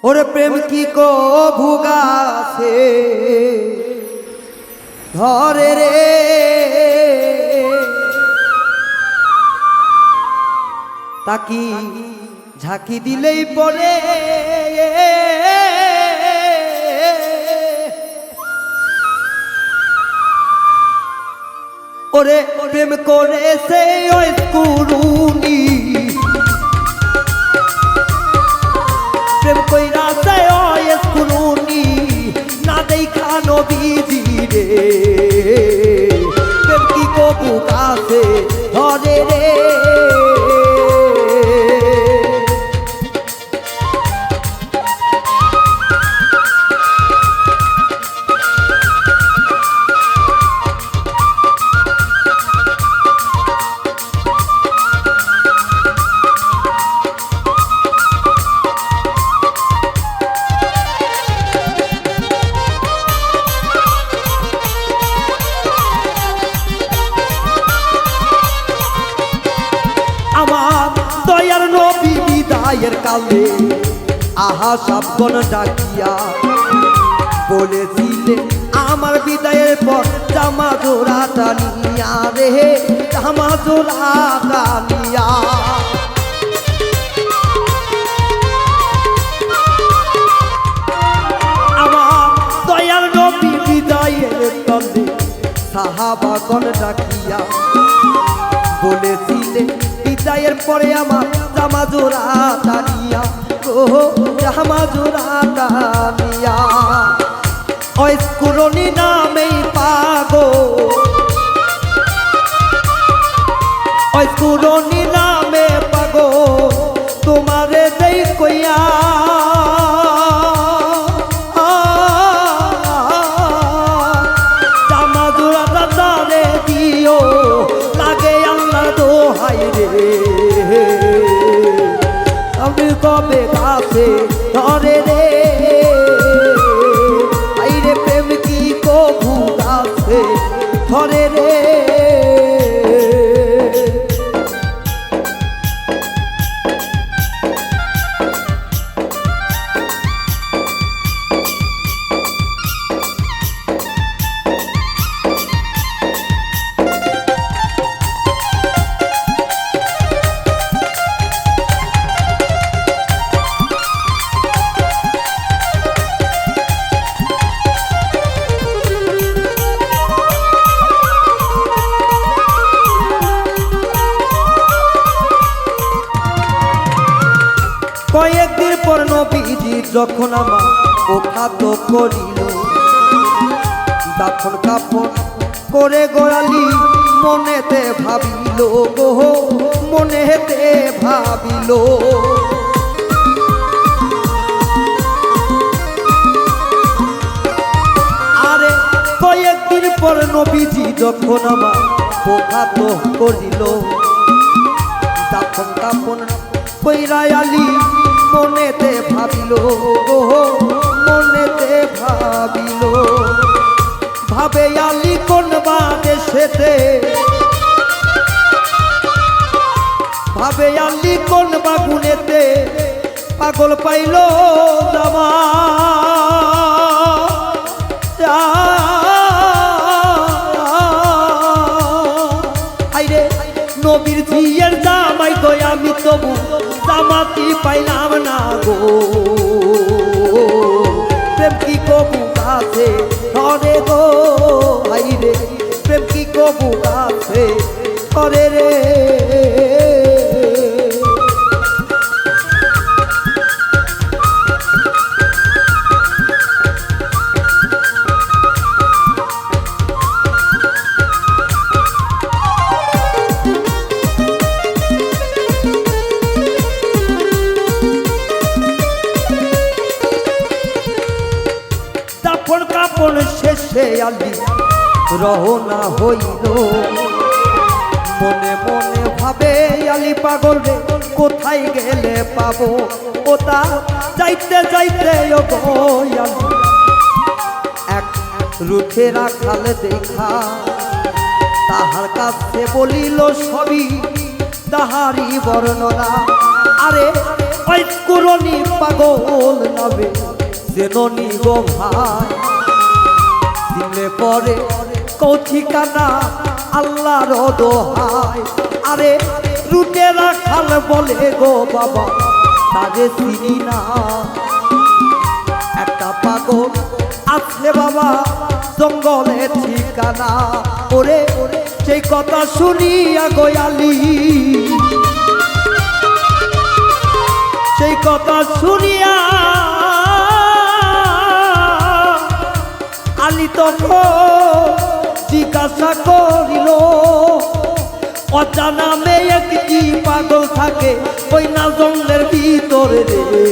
ওরে প্রেম কি কো ভুগাছে ধরে রে তাকি ঝাঁকি দিলেই পড়ে ওরে প্রেম করে সে ওই কুরুনি প্রেম কইরা সে ওই কুরুনি না দেখা নবীজি রে প্রেম কি কো বুকাছে ধরে রে বিদায়ের কালে আহা সাবগণ ডাকিয়া বলেছিলে আমার বিদায়ের পর জামা জোড়া টানিয়া রে জামা জোড়া টানিয়া আমার দয়ার নবী বিদায়ের কালে সাহাবাগণ ডাকিয়া বলেছিলে বিদায়ের পরে আমার জামা জোড়া টানিয়া ও জামা জোড়া টানিয়া ওই কুরুনি নামেই পাগো ওই কুরুনি নামে পাগো তোমারে দেই কইয়া জামা জোড়া টানে দিও লাগে আল্লাহ দোহাই রে আমি কবে কাছে ধরে রে আইরে প্রেম কি কবু কাছে ধরে রে কয়েকদিন পর নবীজি যখন আমার ওখাত করিল দাফন কাফন করে গোড়ালি মনেতে ভাবিল গো মনেতে ভাবিল আরে কয়েকদিন পর নবীজি যখন আমার ওখাত করিল দাফন কাফন কইরা আলী মনেতে ভাবিল গো মনেতে ভাবিল ভাবে আলী কোন বাদেশেতে ভাবে আলী কোন বাগুনেতে পাগল পাইল জামা আইরে নবীর ঝিয়ের জামাই তো আমি তবু জামাতি পাইলাম না গো প্রেম কি কবু কাছে ধরে গো আইরে প্রেম কি কবু কাছে ধরে রে কাপড় শেষে আলি রওনা হইল মনে মনে ভাবে আলি পাগল রে কোথায় গেলে পাবো ওটা যাইতে যাইতে এক রুখে রাখাল দেখা তাহার কাছে বলিল সবই তাহারি বর্ণনা আরে ওই কুরনি পাগল নামে জেননি গো ভাই দিলে পরে কৌঠিকানা আল্লাহর দোহাই আরে রুটে রাখাল বলে গো বাবা তারে চিনি না একটা পাগল আছে বাবা জঙ্গলে ঠিকানা ওরে সেই কথা শুনিয়া গোয়ালি সেই কথা শুনিয়া আলী তখন জিজ্ঞাসা করিল অজানা মেয়ে কি পাগল থাকে ওই না জঙ্গলের ভিতরে রে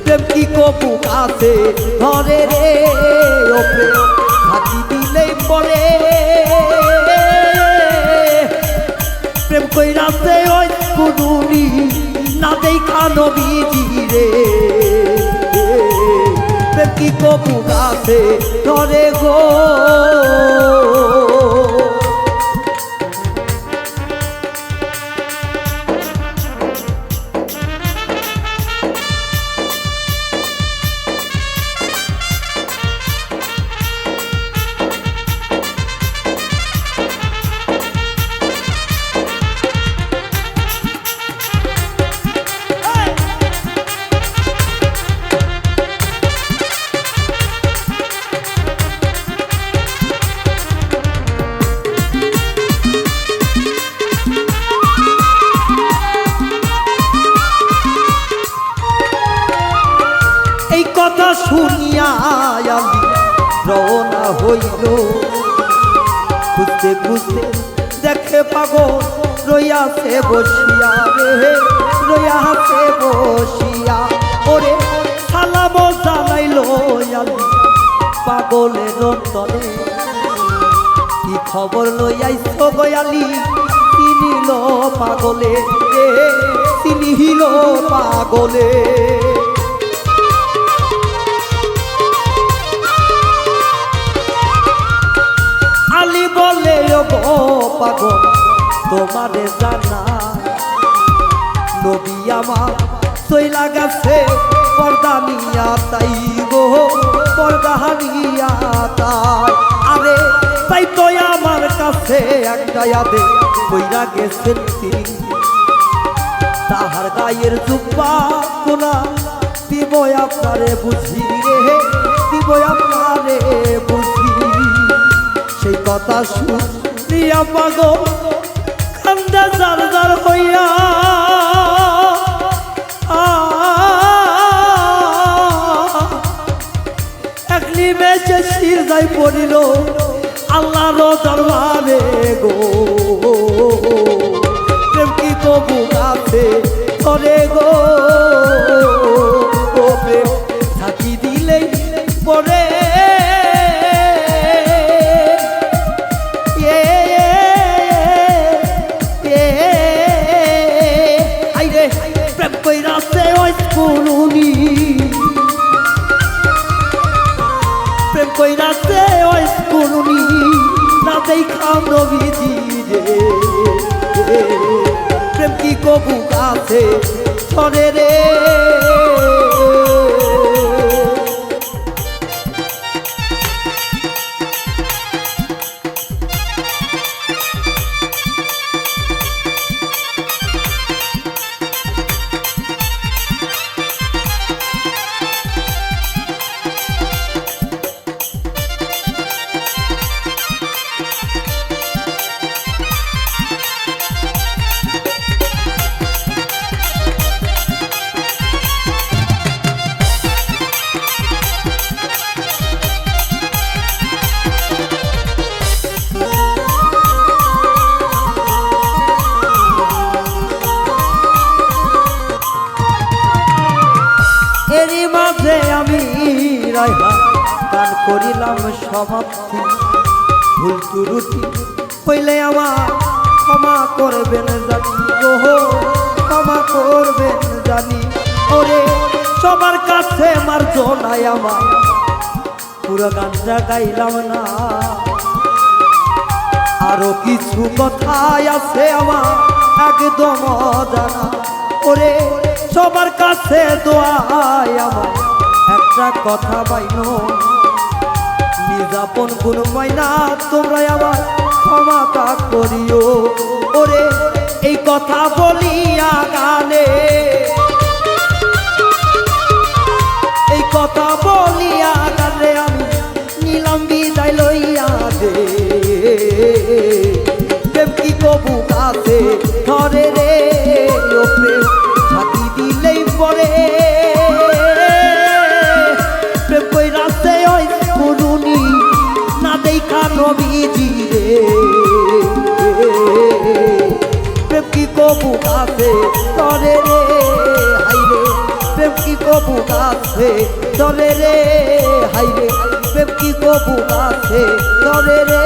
প্রেম কি কবু কাছে ধরে রে ওপরে হাতি দিলেই পরে প্রেম কইরাছে ওই কুনুনি না দেখা নবীজি রে প্রেম কি কবু কাছে ধরে গো কথা শুনিয়া আমি রওনা হইল খুঁজতে খুঁজতে দেখে পাগল রইয়াছে বসিয়া রে রইয়াছে বসিয়া ওরে সালাম জানাইল আমি পাগলের তলে কি খবর লইয়াইছ গয়ালি চিনিল পাগলে রে চিনিল পাগলে আলী বলে গো পাগল তোমারে জানা নবী আমার চইলা গেছে পর্দানিয়া তাই গো পর্দানিয়া তাই আরে তাই তো আমার কাছে একটা ইয়াদে কইরা গেছেন তিনি তাহার গায়ের জুব্বা কোনা দিব আপনারে বুঝি রে দিব আপনারে বুঝি সেই কথা শুনিয়া পাগল কান্দা জার জার হইয়া এক নিমেষে শির যাই পড়িল আল্লাহর দরবারে গো প্রেম কি তবু কাছে ধরে গো প্রেম থাকি দিলেই পরে প্রেম কইরাছে ওই কুনুনি না দেখা নবীজি রে প্রেম কি কবু কাছে ধরে রে এরই মাঝে আমি রাইহা গান করিলাম সমাপ্তি ভুল ত্রুটি হইলে আমার ক্ষমা করবেন জানি গো ক্ষমা করবেন জানি ওরে সবার কাছে মার্জনাই আমার পুরো গানটা গাইলাম না আরো কিছু কথাই আছে আমার একদম অজানা ওরে সবার কাছে দোয়াই আমার একটা কথা বাইনো নিজাপন গুণ মাইনা তোমরা আবার ক্ষমাটা করিও ওরে এই কথা বলিয়া গানে এই কথা বলিয়া গানে আমি নিলাম বিদায় লইয়া দে প্রেম কি কবু কাছে ধরে রে ও প্রেম ছাতি দিলেই পরে প্রেম কই রাতে ওই করুনি না দেখা নবীজি রে প্রেম কি কবু কাছে ধরে রে হাইরে প্রেম কি কবু কাছে ধরে রে হাইরে প্রেম কি কবু কাছে ধরে রে